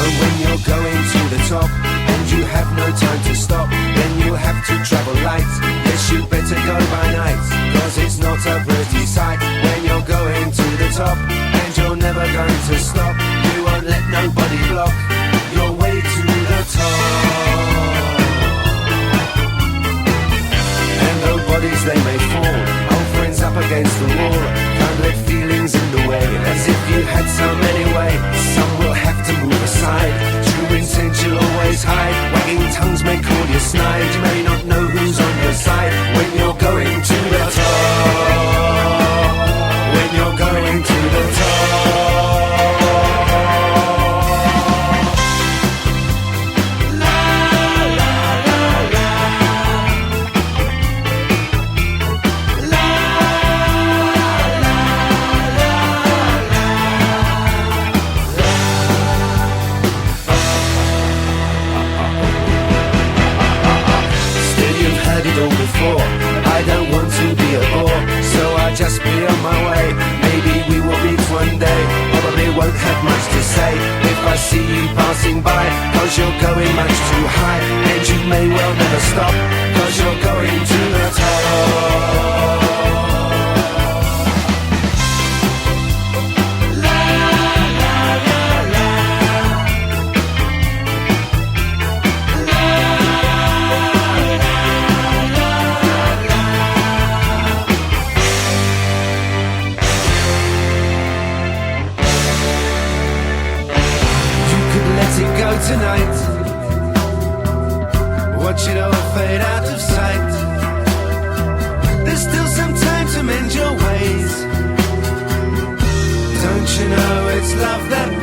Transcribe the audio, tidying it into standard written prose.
And when you're going to the top and you have no time to stop, then you'll have to travel light. Yes, you better go by night, cause it's not a pretty sight. When you're going to the top and you're never going to stop, you won't let nobody block your way to the top. And though bodies they may fall, old friends up against the wall, can't let feelings in the way, as if you had some anyway. Some will have to move aside, true intent you'll always hide. Wagging tongues may call you snide, you may not know who's on your side. When you're going to the top, when you're going to the top. I don't want to be a bore, so I'll just be on my way. Maybe we will meet one day, probably won't have much to say if I see you passing by, cause you're going much too high, and you may well never stop, cause you're going to the top. Tonight, watch it all fade out of sight. There's still some time to mend your ways. Don't you know it's love that